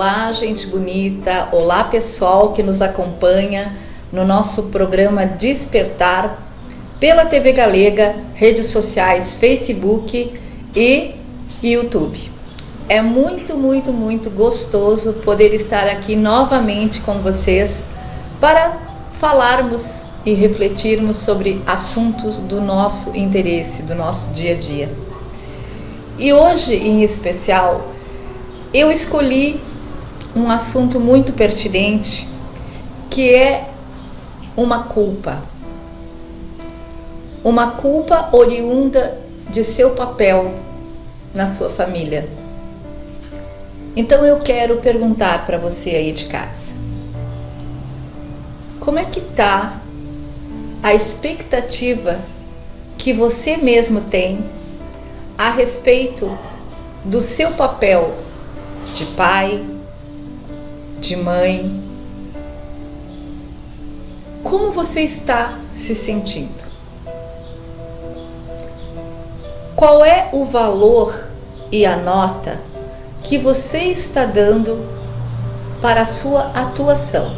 Olá, gente bonita, olá pessoal que nos acompanha no nosso programa Despertar pela TV Galega, redes sociais, Facebook e YouTube. É muito gostoso poder estar aqui novamente com vocês para falarmos e refletirmos sobre assuntos do nosso interesse, do nosso dia a dia. E hoje, em especial, eu escolhi um assunto muito pertinente, que é uma culpa. Uma culpa oriunda de seu papel na sua família. Então eu quero perguntar para você aí de casa: como é que está a expectativa que você mesmo tem a respeito do seu papel de pai, de mãe? Como você está se sentindo? Qual é o valor e a nota que você está dando para a sua atuação?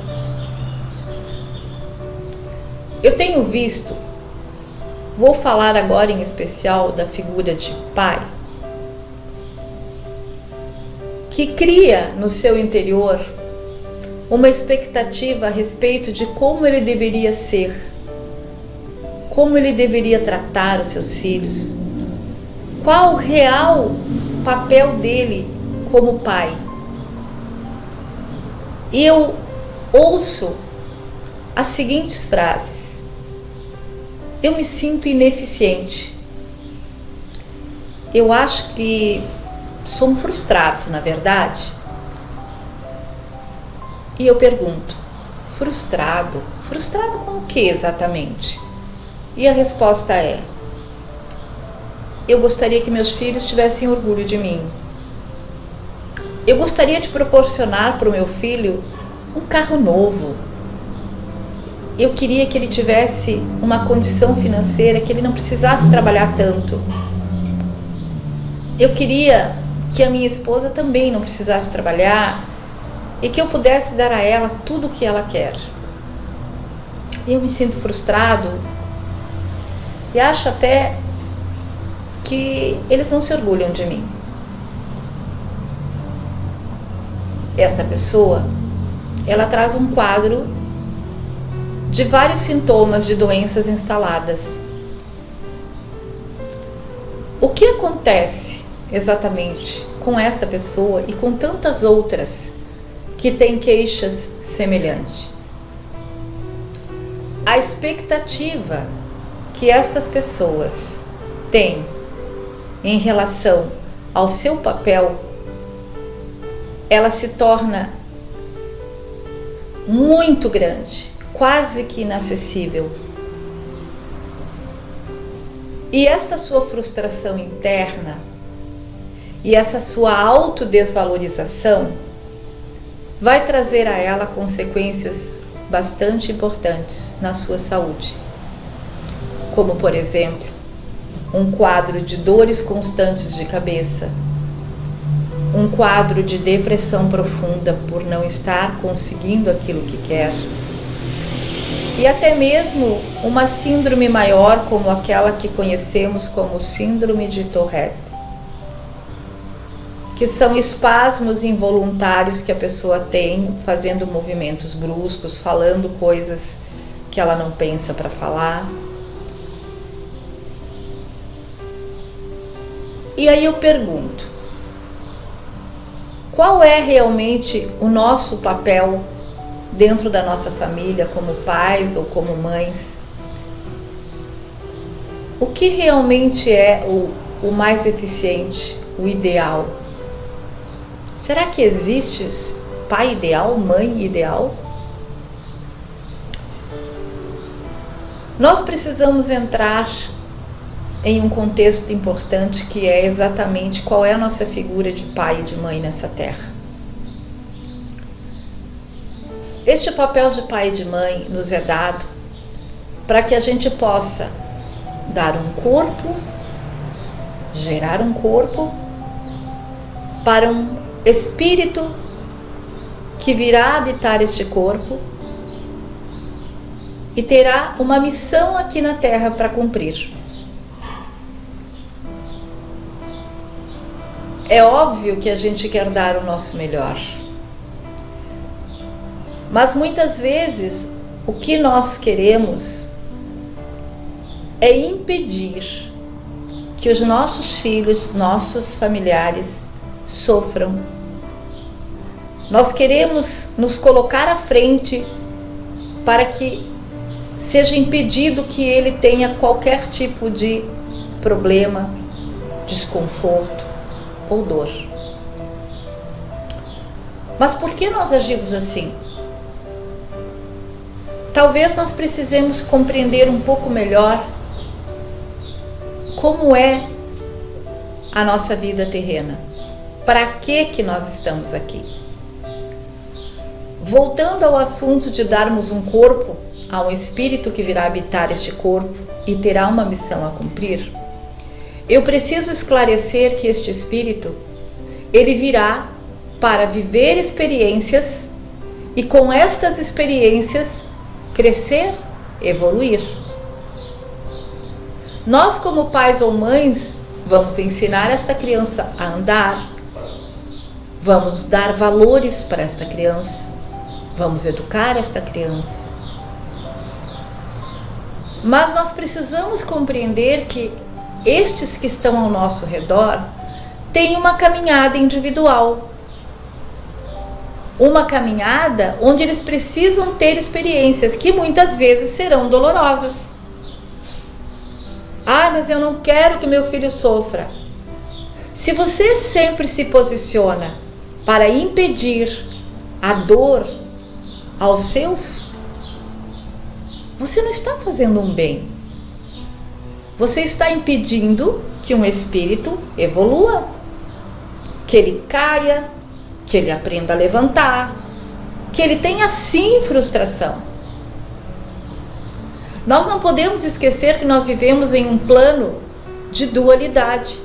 Eu tenho visto, vou falar agora em especial da figura de pai, que cria no seu interior uma expectativa a respeito de como ele deveria ser, como ele deveria tratar os seus filhos, qual o real papel dele como pai. E eu ouço as seguintes frases: eu me sinto ineficiente, eu acho que sou um frustrado, na verdade. E eu pergunto: frustrado? Frustrado com o que exatamente? E a resposta é: eu gostaria que meus filhos tivessem orgulho de mim. Eu gostaria de proporcionar para o meu filho um carro novo. Eu queria que ele tivesse uma condição financeira que ele não precisasse trabalhar tanto. Eu queria que a minha esposa também não precisasse trabalhar e que eu pudesse dar a ela tudo o que ela quer. E eu me sinto frustrado e acho até que eles não se orgulham de mim. Esta pessoa, ela traz um quadro de vários sintomas de doenças instaladas. O que acontece exatamente com esta pessoa e com tantas outras que têm queixas semelhantes? A expectativa que estas pessoas têm em relação ao seu papel, ela se torna muito grande, quase que inacessível. E esta sua frustração interna e essa sua autodesvalorização vai trazer a ela consequências bastante importantes na sua saúde, como por exemplo, um quadro de dores constantes de cabeça, um quadro de depressão profunda por não estar conseguindo aquilo que quer, e até mesmo uma síndrome maior como aquela que conhecemos como síndrome de Tourette, que são espasmos involuntários que a pessoa tem fazendo movimentos bruscos, falando coisas que ela não pensa para falar. E aí eu pergunto: qual é realmente o nosso papel dentro da nossa família, como pais ou como mães? O que realmente é o mais eficiente, o ideal? Será que existe pai ideal, mãe ideal? Nós precisamos entrar em um contexto importante, que é exatamente qual é a nossa figura de pai e de mãe nessa terra. Este papel de pai e de mãe nos é dado para que a gente possa dar um corpo, gerar um corpo para um espírito que virá habitar este corpo e terá uma missão aqui na Terra para cumprir. É óbvio que a gente quer dar o nosso melhor, mas muitas vezes o que nós queremos é impedir que os nossos filhos, nossos familiares sofram. Nós queremos nos colocar à frente para que seja impedido que ele tenha qualquer tipo de problema, desconforto ou dor. Mas por que nós agimos assim? Talvez nós precisemos compreender um pouco melhor como é a nossa vida terrena. Para que nós estamos aqui? Voltando ao assunto de darmos um corpo a um espírito que virá habitar este corpo e terá uma missão a cumprir, eu preciso esclarecer que este espírito, ele virá para viver experiências e com estas experiências crescer, evoluir. Nós, como pais ou mães, vamos ensinar esta criança a andar, vamos dar valores para esta criança, vamos educar esta criança. Mas nós precisamos compreender que estes que estão ao nosso redor têm uma caminhada individual. Uma caminhada onde eles precisam ter experiências que muitas vezes serão dolorosas. Ah, mas eu não quero que meu filho sofra. Se você sempre se posiciona para impedir a dor aos seus, você não está fazendo um bem. Você está impedindo que um espírito evolua, que ele caia, que ele aprenda a levantar, que ele tenha sim frustração. Nós não podemos esquecer que nós vivemos em um plano de dualidade,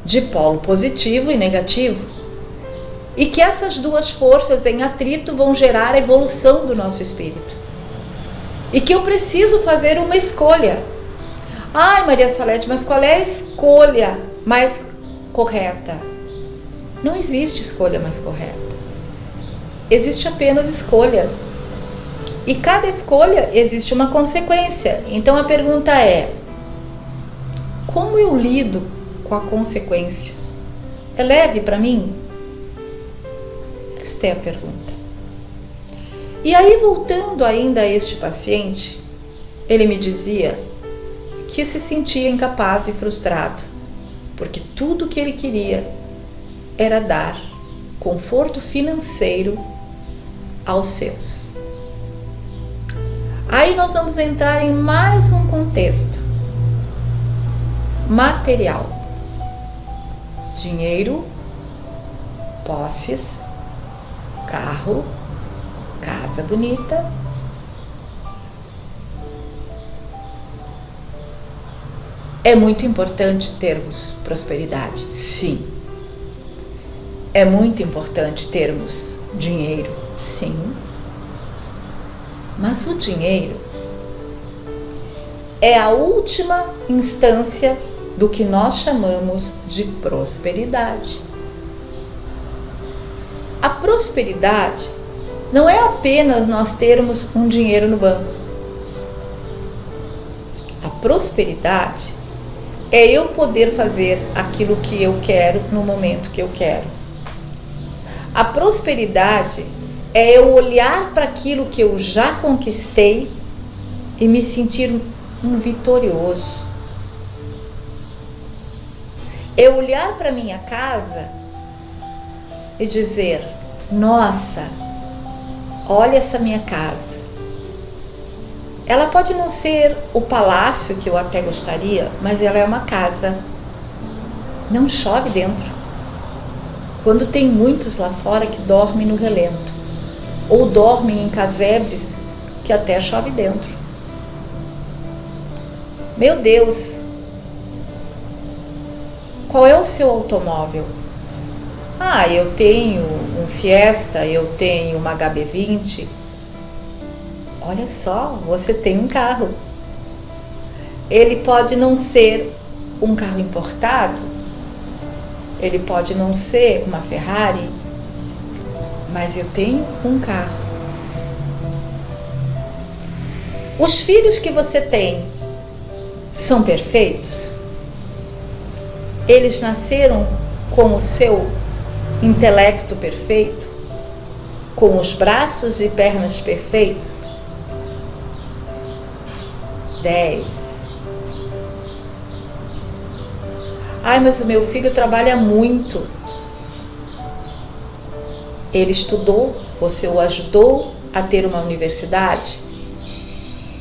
de polo positivo e negativo, e que essas duas forças em atrito vão gerar a evolução do nosso espírito. E que eu preciso fazer uma escolha. Ai, Maria Salete, mas qual é a escolha mais correta? Não existe escolha mais correta. Existe apenas escolha. E cada escolha existe uma consequência. Então a pergunta é: como eu lido com a consequência? É leve para mim? Esta é a pergunta. E aí, voltando ainda a este paciente, ele me dizia que se sentia incapaz e frustrado, porque tudo que ele queria era dar conforto financeiro aos seus. Aí nós vamos entrar em mais um contexto material: dinheiro, posses, carro, casa bonita. É muito importante termos prosperidade, sim. É muito importante termos dinheiro, sim. Mas o dinheiro é a última instância do que nós chamamos de prosperidade. A prosperidade não é apenas nós termos um dinheiro no banco. A prosperidade é eu poder fazer aquilo que eu quero no momento que eu quero. A prosperidade é eu olhar para aquilo que eu já conquistei e me sentir um vitorioso. É olhar para minha casa e dizer: nossa, olha essa minha casa. Ela pode não ser o palácio que eu até gostaria, mas ela é uma casa. Não chove dentro. Quando tem muitos lá fora que dormem no relento, ou dormem em casebres que até chove dentro. Meu Deus, qual é o seu automóvel? Ah, eu tenho um Fiesta, eu tenho uma HB20. Olha só, você tem um carro. Ele pode não ser um carro importado, ele pode não ser uma Ferrari, mas eu tenho um carro. Os filhos que você tem são perfeitos? Eles nasceram com o seu intelecto perfeito? Com os braços e pernas perfeitos? 10. Ai, mas o meu filho trabalha muito. Ele estudou, você o ajudou a ter uma universidade?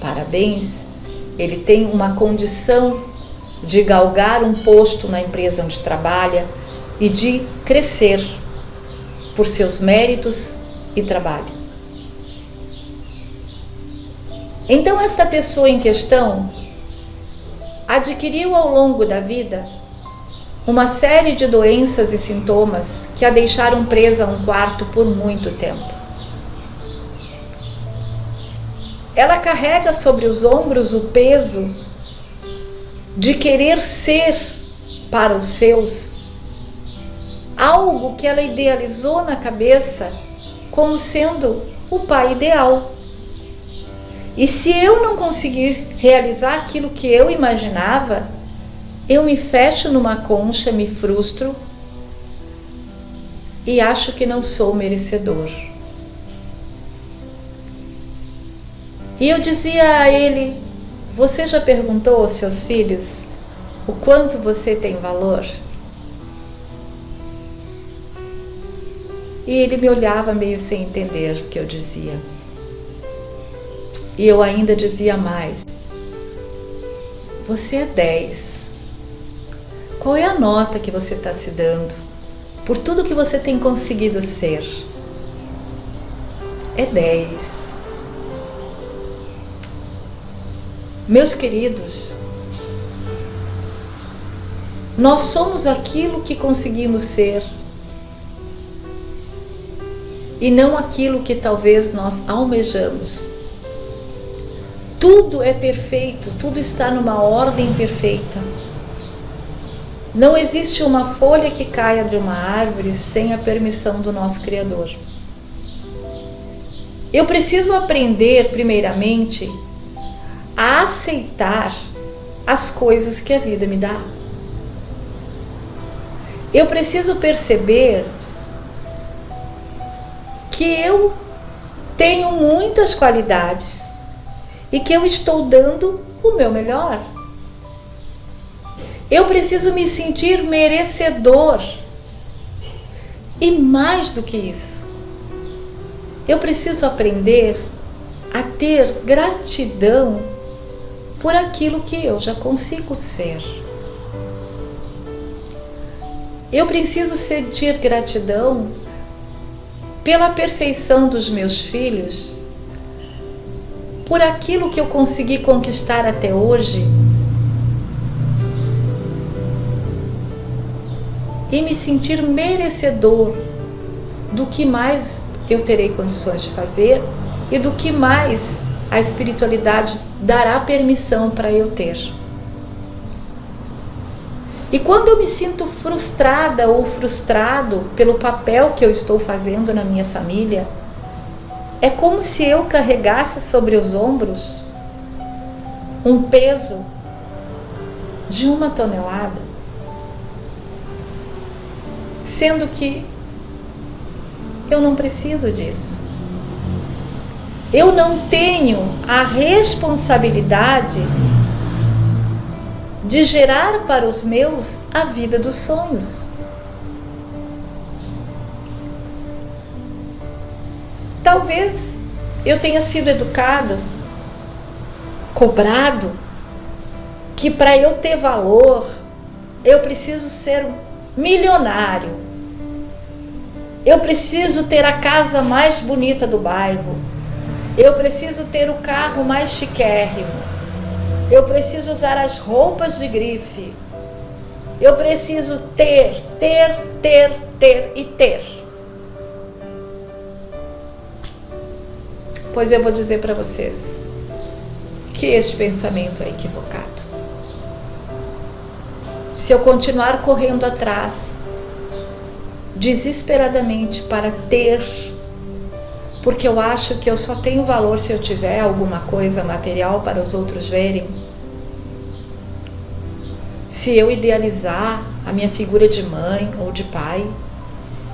Parabéns, ele tem uma condição de galgar um posto na empresa onde trabalha e de crescer por seus méritos e trabalho. Então, esta pessoa em questão adquiriu ao longo da vida uma série de doenças e sintomas que a deixaram presa a um quarto por muito tempo. Ela carrega sobre os ombros o peso de querer ser para os seus algo que ela idealizou na cabeça como sendo o pai ideal. E se eu não conseguir realizar aquilo que eu imaginava, eu me fecho numa concha, me frustro e acho que não sou merecedor. E eu dizia a ele: você já perguntou aos seus filhos o quanto você tem valor? E ele me olhava meio sem entender o que eu dizia. E eu ainda dizia mais: você é 10. Qual é a nota que você está se dando por tudo que você tem conseguido ser? É 10. Meus queridos, nós somos aquilo que conseguimos ser e não aquilo que talvez nós almejamos. Tudo é perfeito, tudo está numa ordem perfeita. Não existe uma folha que caia de uma árvore sem a permissão do nosso Criador. Eu preciso aprender, primeiramente, a aceitar as coisas que a vida me dá. Eu preciso perceber que eu tenho muitas qualidades e que eu estou dando o meu melhor. Eu preciso me sentir merecedor. E mais do que isso, eu preciso aprender a ter gratidão por aquilo que eu já consigo ser. Eu preciso sentir gratidão pela perfeição dos meus filhos, por aquilo que eu consegui conquistar até hoje, e me sentir merecedor do que mais eu terei condições de fazer e do que mais a espiritualidade dará permissão para eu ter. E quando eu me sinto frustrada ou frustrado pelo papel que eu estou fazendo na minha família, é como se eu carregasse sobre os ombros um peso de 1 tonelada. Sendo que eu não preciso disso. Eu não tenho a responsabilidade de gerar para os meus a vida dos sonhos. Talvez eu tenha sido educado, cobrado, que para eu ter valor, eu preciso ser milionário. Eu preciso ter a casa mais bonita do bairro. Eu preciso ter o carro mais chiquérrimo. Eu preciso usar as roupas de grife. Eu preciso ter. ter e ter. Pois eu vou dizer para vocês que este pensamento é equivocado. Se eu continuar correndo atrás, desesperadamente para ter, porque eu acho que eu só tenho valor se eu tiver alguma coisa material para os outros verem, se eu idealizar a minha figura de mãe ou de pai,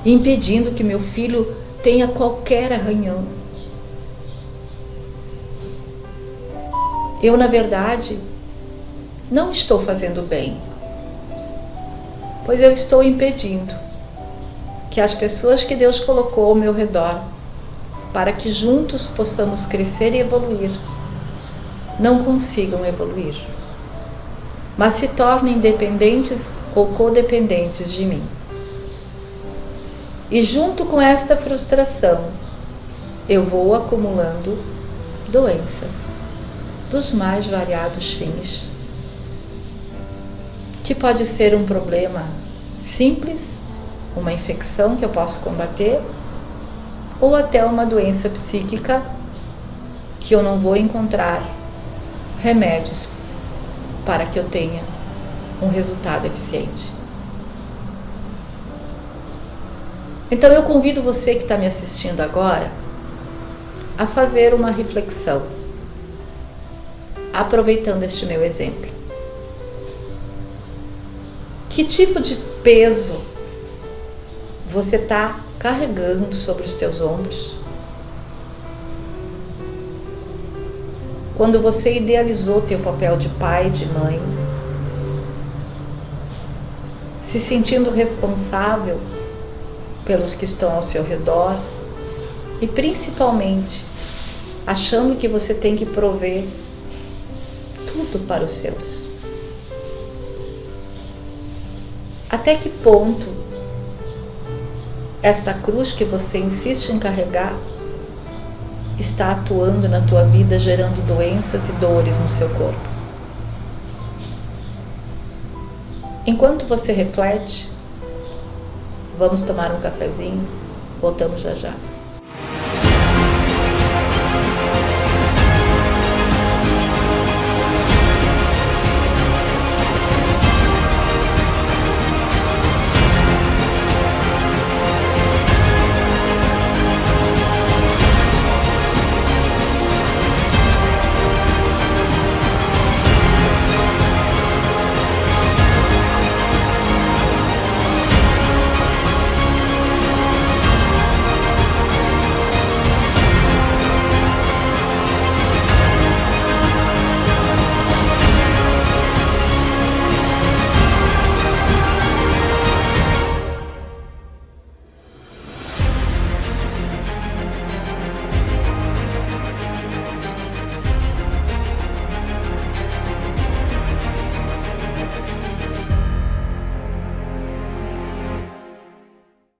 impedindo que meu filho tenha qualquer arranhão, eu, na verdade, não estou fazendo bem, pois eu estou impedindo que as pessoas que Deus colocou ao meu redor, para que juntos possamos crescer e evoluir, não consigam evoluir, mas se tornem dependentes ou codependentes de mim. E junto com esta frustração, eu vou acumulando doenças dos mais variados fins, que pode ser um problema simples, uma infecção que eu posso combater, ou até uma doença psíquica que eu não vou encontrar remédios para que eu tenha um resultado eficiente. Então eu convido você que está me assistindo agora a fazer uma reflexão, aproveitando este meu exemplo. Que tipo de peso você está carregando sobre os teus ombros? Quando você idealizou teu papel de pai, de mãe, se sentindo responsável pelos que estão ao seu redor e principalmente achando que você tem que prover tudo para os seus. Até que ponto esta cruz que você insiste em carregar está atuando na tua vida, gerando doenças e dores no seu corpo? Enquanto você reflete, vamos tomar um cafezinho, voltamos já já.